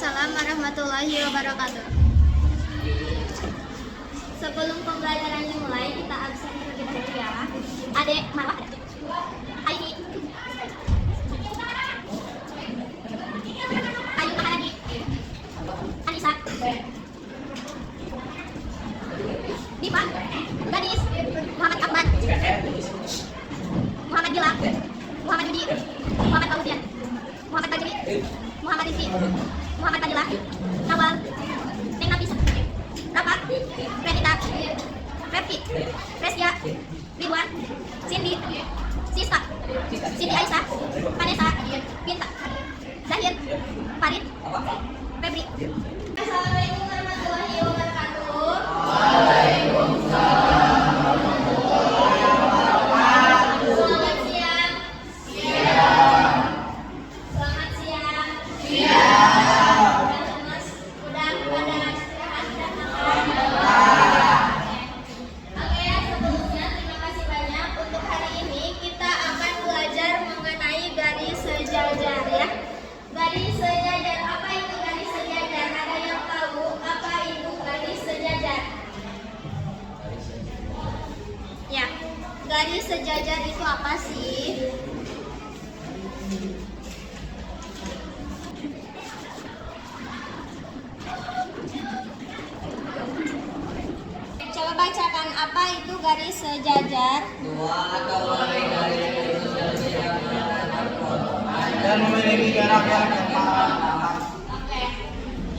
Waalaikumsalam warahmatullahi wabarakatuh. Sebelum pembelajaran dimulai, kita absen terlebih dahulu ya. Adek, Marwah ada. Aini. Ayu Maharani. Anissa. Dipa. Gadis. Muhammad Ahmad. Muhammad Gilang. Muhammad Budi. Muhammad Fauzian. Muhammad Bajri. Muhammad Rizki. Muhammad Fadila. Nawal. Neng Nafisa. Rafa. Renita. Refki. Resya. Ridwan. Cindy. Sista. Cindy Aisyah. Vanessa. Binta. Zahir. Farid. Febri. Assalamualaikum warahmatullahi wabarakatuh. Waalaikumsalam. Selamat siang. Selamat siang. Udah pada istirahat dan makan. Oke ya, sebelumnya terima kasih banyak. Untuk hari ini kita akan belajar mengenai garis sejajar ya. Garis sejajar, apa itu garis sejajar? Ada yang tahu apa itu garis sejajar? Ya, garis sejajar itu apa sih? Coba bacakan, apa itu garis sejajar? Dua atau lebih dari garis sejajar dan memiliki jarak yang tepat. Oke,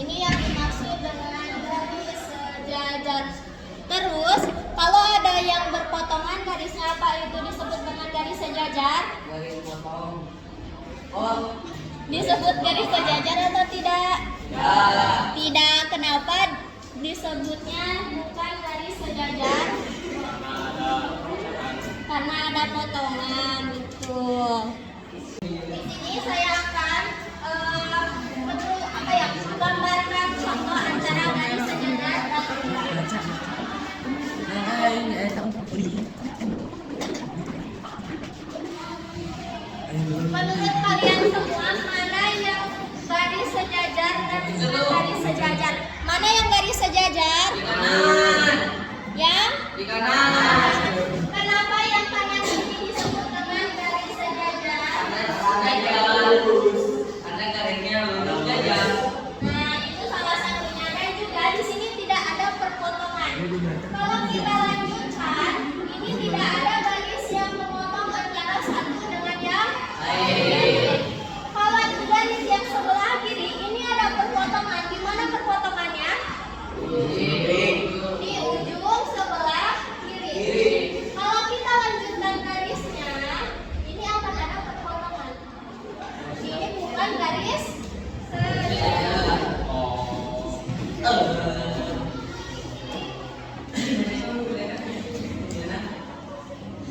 ini yang dimaksud dengan garis sejajar. Terus, kalau ada yang berpotongan, garisnya apa itu disebut dengan garis sejajar? Garis potong. Oh, Disebut garis sejajar atau tidak? ya. Tidak. Kenapa disebutnya bukan garis sejajar? Karena ada potongan, betul. Di sini saya akan gambarkan contoh antara garis sejajar dan menurut kalian semua, mana yang garis sejajar dan bukan garis sejajar? Mana yang garis sejajar? Di kanan. Yang? Di kanan. Kenapa yang kanan ini disebut dengan garis sejajar? Karena garisnya lurus saja. Nah, itu salah satunya. Dan juga di sini tidak ada perpotongan. Kalau kita lanjutkan, ini tidak ada garis yang memotong antara satu dengan yang lain. Kalau garis yang sebelah kiri, ini ada perpotongan. Di mana perpotongannya? Di ujung sebelah kiri. Kalau kita lanjutkan garisnya, ini akan ada perpotongan. Ini bukan garis sejajar.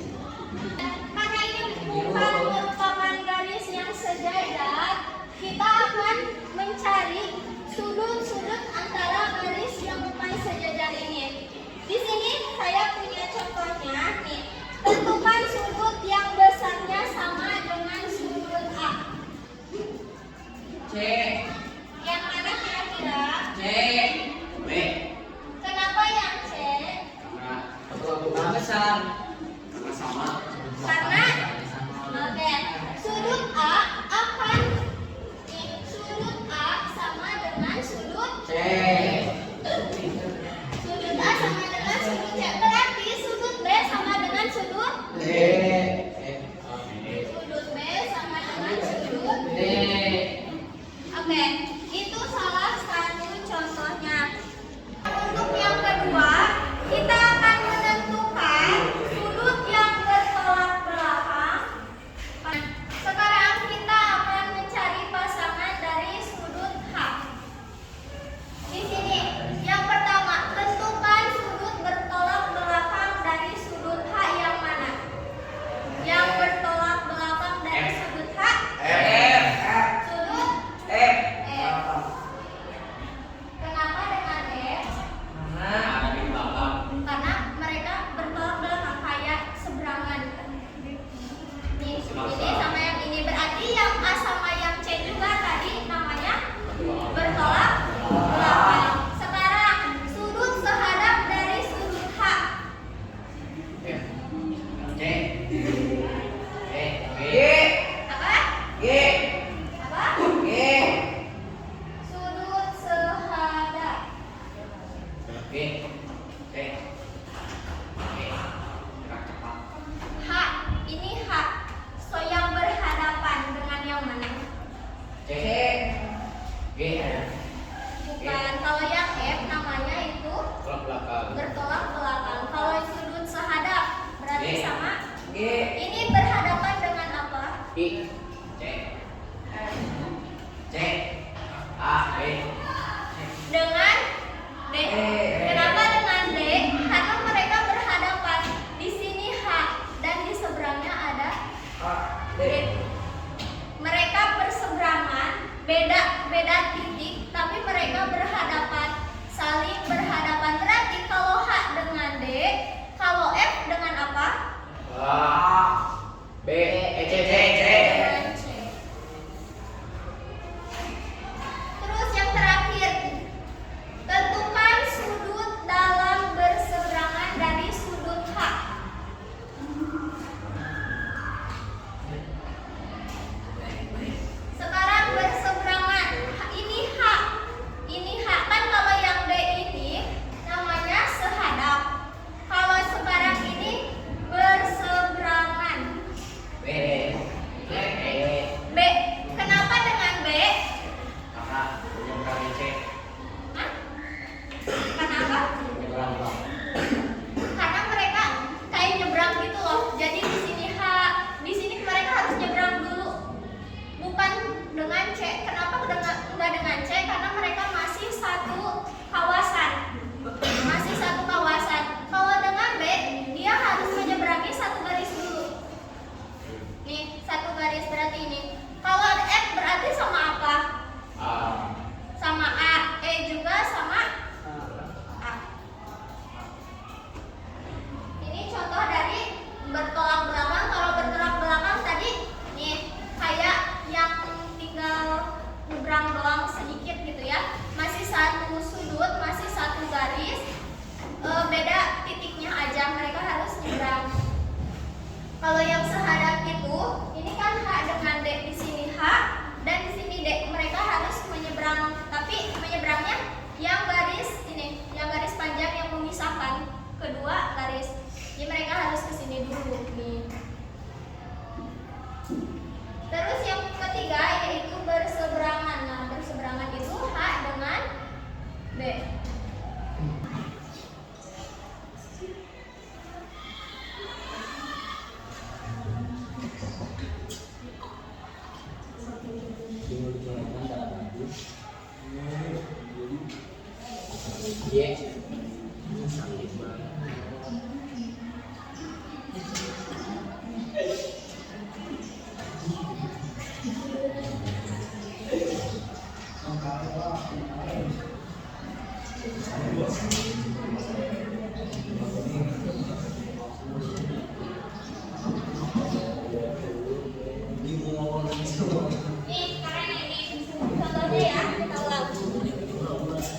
Karena ini bukan merupakan garis yang sejajar, kita akan mencari sudut-sudut antara garis yang bukan sejajar ini. Di sini saya punya contohnya nih. Tentukan sudut yang besarnya sama dengan sudut A. C. Yang mana kira-kira? C. B. Kenapa yang C? Nah, perlukan besar. Karena sama. Karena oke, sudut A akan sudut A sama dengan sudut C. sudut A sama dengan sudut C. Berarti sudut B sama dengan sudut D. sudut B sama dengan sudut D. Oke, itu salah satu contohnya. Untuk yang kedua, kita akan menentukan sudut yang bertolak belakang. Sekarang kita akan mencari pasangan dari sudut H. Di sini, yang pertama B, C, E, gerak cepat. H, ini H. So yang berhadapan dengan yang mana? C, G, Bukan. Kalau yang F namanya itu tolak belakang. bertolak belakang. Kalau sudut sehadap berarti G. sama. G, Ini berhadapan dengan apa? I, C, C, A, B, Dengan D. E. Kenapa dengan D? Karena mereka berhadapan. Di sini H dan di seberangnya ada A, D. Mereka berseberangan, beda titik, tapi mereka berhadapan, saling berhadapan. Berarti kalau H dengan D, kalau F dengan apa? A, B, C, C, C. Dengan C. Terus yang terakhir, tentukan sudut dalam berseberangan dari sudut H. Sekarang berseberangan. Ini H. Ini H. Kan kalau yang D ini namanya sehadap. Kalau sekarang ini berseberangan. B, C, E. B. Kenapa dengan B? Karena menyeberangi C. Hah? Kenapa? Menyeberang bang. Karena mereka kayak nyebrang gitu loh. Jadi di sini H, di sini mereka harus nyebrang dulu. Bukan dengan C. Kenapa enggak dengan C? Karena mereka masih satu kawasan. Masih satu kawasan. Kalau dengan B, dia harus menyeberangi satu garis dulu. Nih, satu garis berarti ini. Kalau F berarti sama apa? A, Sama A. E juga sama A. Ini contoh dari bertolak belakang. Kalau bertolak belakang tadi nih kayak yang tinggal nyebrang doang sedikit gitu ya. Masih satu sudut, masih satu garis. Beda titiknya aja, mereka harus nyebrang. Kalau yang sehadap itu, ini kan H dengan D, di sini H dan di sini D. Mereka harus menyeberang, tapi menyeberangnya yang garis ini, yang garis panjang yang memisahkan kedua garis. Jadi mereka harus ke sini dulu nih. Terus yang ketiga yaitu berseberangan. Nah, berseberangan itu H dengan B. Y, Nih, keren ini. Contohnya ya, kita ulang.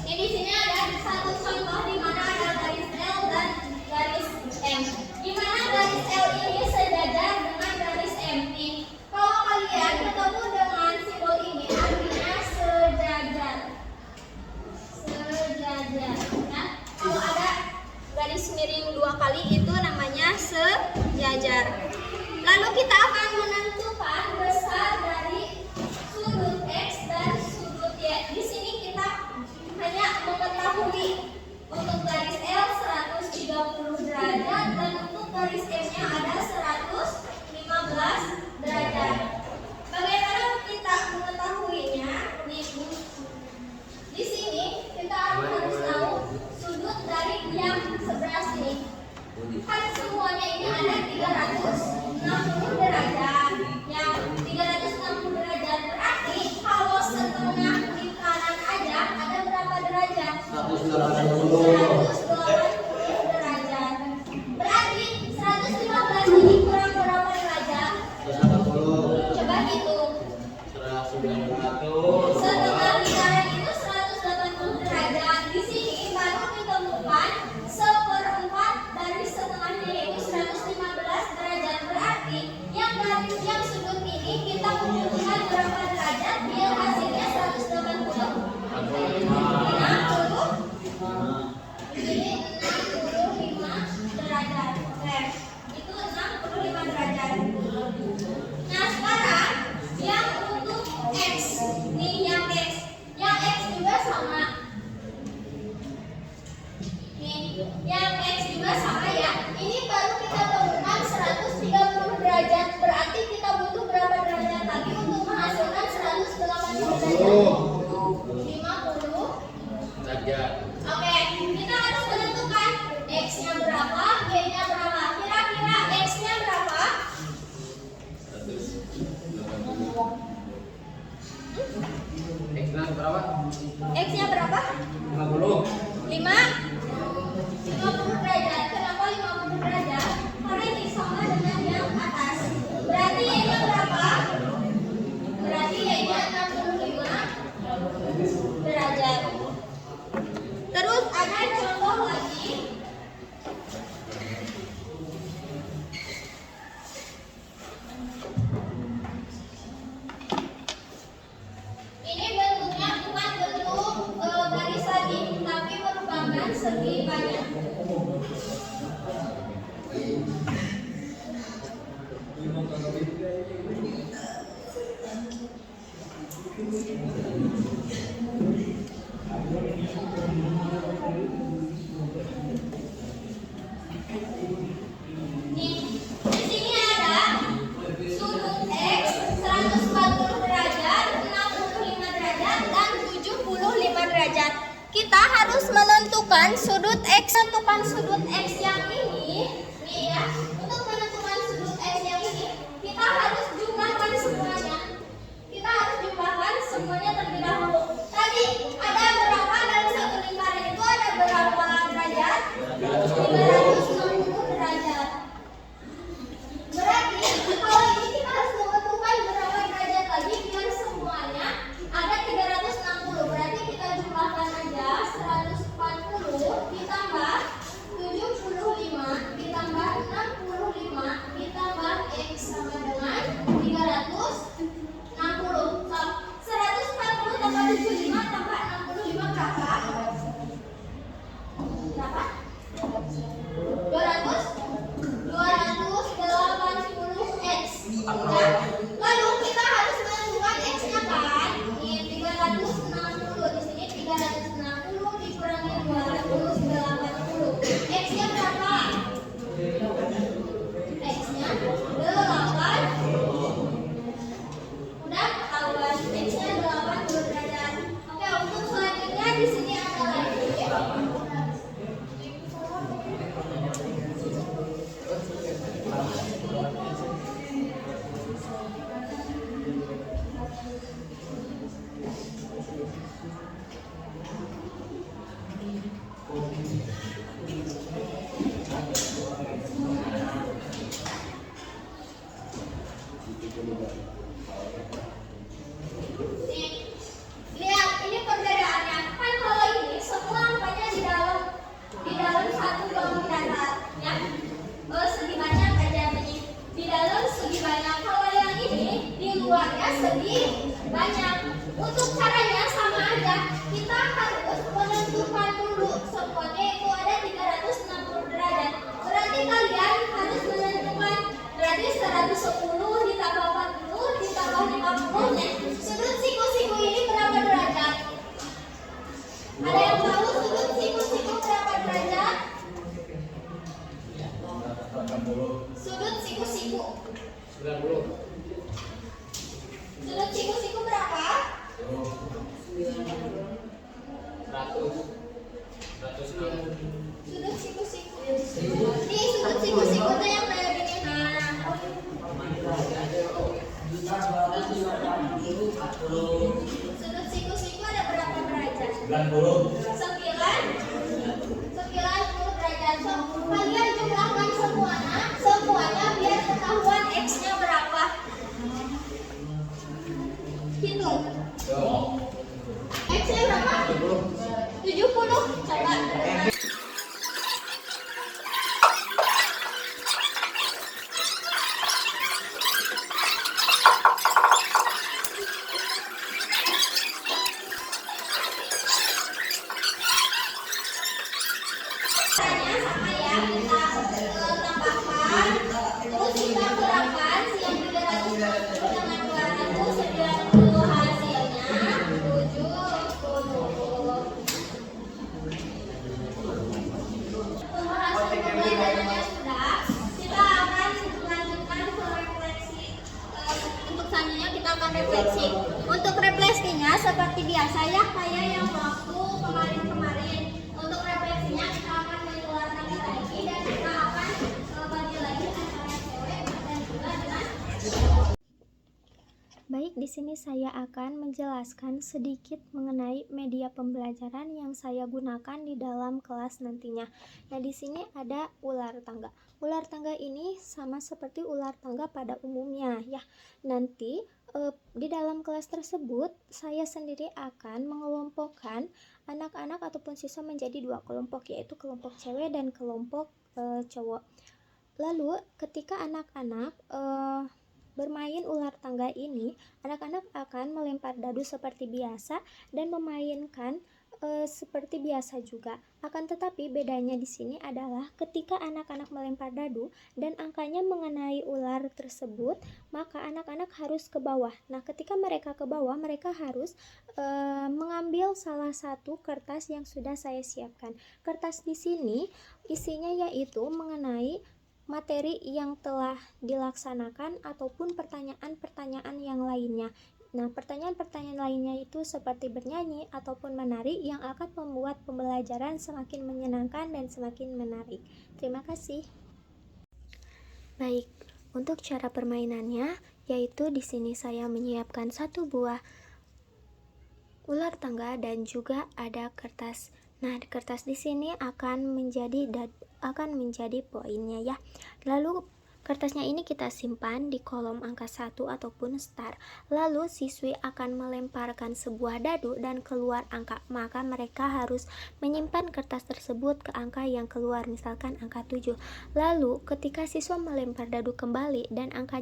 Ini di sini ada satu contoh di mana ada garis L dan garis M. Di mana garis L ini sejajar dengan garis M. Nih, kalau kalian ketemu dengan simbol ini artinya sejajar. Sejajar. Nah, kalau ada garis miring dua kali itu namanya sejajar. Lalu kita akan menentukan besar dari sudut X dan sudut Y. Di sini kita hanya mengetahui untuk garis L 130 derajat dan untuk garis M-nya ada 115 derajat. Bagaimana kita mengetahuinya? Nih, di sini kita harus tahu sudut dari yang sebelah sini. Kan semuanya ini ada 360 derajat. Yang 360 derajat berarti kalau setengah di kanan aja ada berapa derajat? 180 derajat. Berarti 115 ini kurang berapa derajat? 180. Coba hitung. 900. Setengah lingkaran itu 180 derajat. Di sini baru ditemukan seperempat dari setengahnya yaitu 115 derajat. Berarti yang garis X-nya berapa? 50. 50 derajat. Kenapa 50 derajat? Karena ini sama dengan yang atas. Berarti Y-nya berapa? Berarti Y-nya 65 derajat. Terus ada contoh lagi. Ini bentuknya bukan bentuk garis lagi, tapi merupakan segi banyak. Nih, di sini ada sudut X 140 derajat, 65 derajat, dan 75 derajat. Kita harus menentukan sudut X. Tentukan sudut X yang ini, nih ya. Untuk menentukan sudut X yang ini, kita harus jumlahkan semuanya. Kita harus jumlahkan semuanya terlebih dahulu. Tadi ada berapa dalam satu lingkaran itu ada berapa derajat? 360 derajat. Berarti kalau ini kita harus menentukan berapa derajat lagi biar semuanya ada 360. Berarti kita jumlahkan aja 140 ditambah 75 ditambah 65 ditambah X sama dengan 360. So, 140 tambah 75 tambah 65 berapa? Berapa? 280X. Ya. Lalu kita harus menentukan X-nya kan? Ini 360. Di sini 360 dikurangi 280. X-nya berapa? X-nya 8. Udah ketahuan X-nya 80 derajat. Oke, untuk selanjutnya di sini ada lagi. Nih, lihat ini perbedaannya. Kan kalau ini semua angkanya di dalam satu bangun datar, ya. Segi banyak aja ini. Di dalam segi banyak. Kalau yang ini di luarnya segi banyak. Untuk caranya sama aja. Kita harus menentukan dulu semuanya itu ada 360 derajat. Berarti kalian harus menentukan berarti 110 ditambah 40 ditambah 50 nya. Sudut siku-siku ini berapa derajat? Ada yang tahu sudut siku-siku berapa derajat? Sudut siku-siku. 90. Sudut siku-siku berapa? 100. Sudut siku-siku. Nih sudut siku-siku tuh yang kayak gini. Sudut siku-siku ada berapa derajat? 90. 90 derajat. So, kalian jumlahkan semuanya biar ketahuan X-nya berapa. Hitung. X-nya berapa? 70. Coba. Caranya sama ya, kita tambahkan, terus kita kurangkan si yang 360 dengan 290 hasilnya 70. Pembahasan pembelajarannya sudah, kita akan melanjutkan ke refleksi. Untuk selanjutnya kita akan refleksi. Untuk refleksinya seperti biasa ya, kayak yang waktu kemarin-kemarin. Untuk refleksinya kita akan mengeluarkan lagi dan kita akan bagi lagi antara cewek dan juga saya akan menjelaskan sedikit mengenai media pembelajaran yang saya gunakan di dalam kelas nantinya. Nah, di sini ada ular tangga. Ular tangga ini sama seperti ular tangga pada umumnya ya. Nanti di dalam kelas tersebut saya sendiri akan mengelompokkan anak-anak ataupun siswa menjadi dua kelompok, yaitu kelompok cewek dan kelompok cowok. Lalu ketika anak-anak bermain ular tangga ini, anak-anak akan melempar dadu seperti biasa dan memainkan seperti biasa juga. Akan tetapi bedanya di sini adalah ketika anak-anak melempar dadu dan angkanya mengenai ular tersebut, maka anak-anak harus ke bawah. Nah, ketika mereka ke bawah, mereka harus mengambil salah satu kertas yang sudah saya siapkan. Kertas di sini isinya yaitu mengenai materi yang telah dilaksanakan ataupun pertanyaan-pertanyaan yang lainnya. Nah, pertanyaan-pertanyaan lainnya itu seperti bernyanyi ataupun menari yang akan membuat pembelajaran semakin menyenangkan dan semakin menarik. Terima kasih. Baik, untuk cara permainannya yaitu di sini saya menyiapkan satu buah ular tangga dan juga ada kertas. Nah, kertas di sini akan menjadi poinnya ya. Lalu kertasnya ini kita simpan di kolom angka 1 ataupun star. Lalu siswi akan melemparkan sebuah dadu dan keluar angka. Maka mereka harus menyimpan kertas tersebut ke angka yang keluar, misalkan angka 7. Lalu ketika siswa melempar dadu kembali dan angka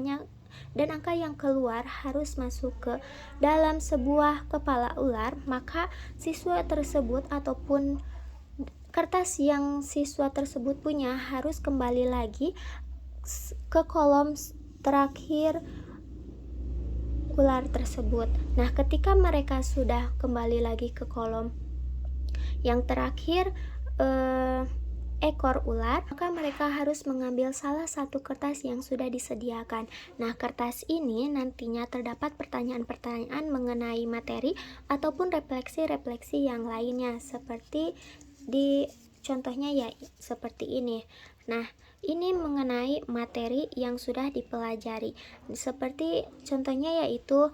yang keluar harus masuk ke dalam sebuah kepala ular, maka siswa tersebut ataupun kertas yang siswa tersebut punya harus kembali lagi ke kolom terakhir ular tersebut. Nah, ketika mereka sudah kembali lagi ke kolom yang terakhir ekor ular, maka mereka harus mengambil salah satu kertas yang sudah disediakan. Nah, kertas ini nantinya terdapat pertanyaan-pertanyaan mengenai materi ataupun refleksi-refleksi yang lainnya, seperti di contohnya ya seperti ini. Nah, ini mengenai materi yang sudah dipelajari. Seperti contohnya yaitu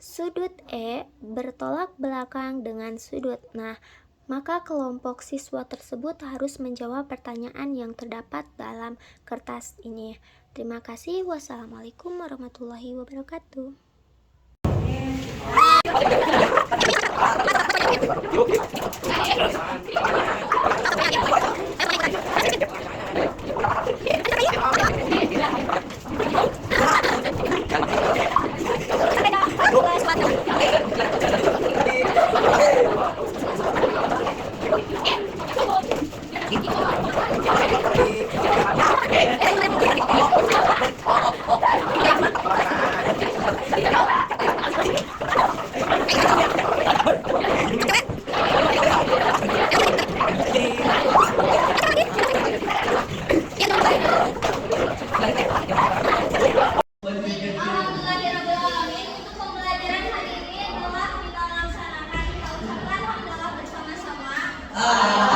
sudut E bertolak belakang dengan sudut. Nah, maka kelompok siswa tersebut harus menjawab pertanyaan yang terdapat dalam kertas ini. Terima kasih. Wassalamualaikum warahmatullahi wabarakatuh. Alhamdulillahirrahmanirrahim, untuk pembelajaran hari ini telah kita laksanakan. Kita ucapkan hamdalah bersama-sama.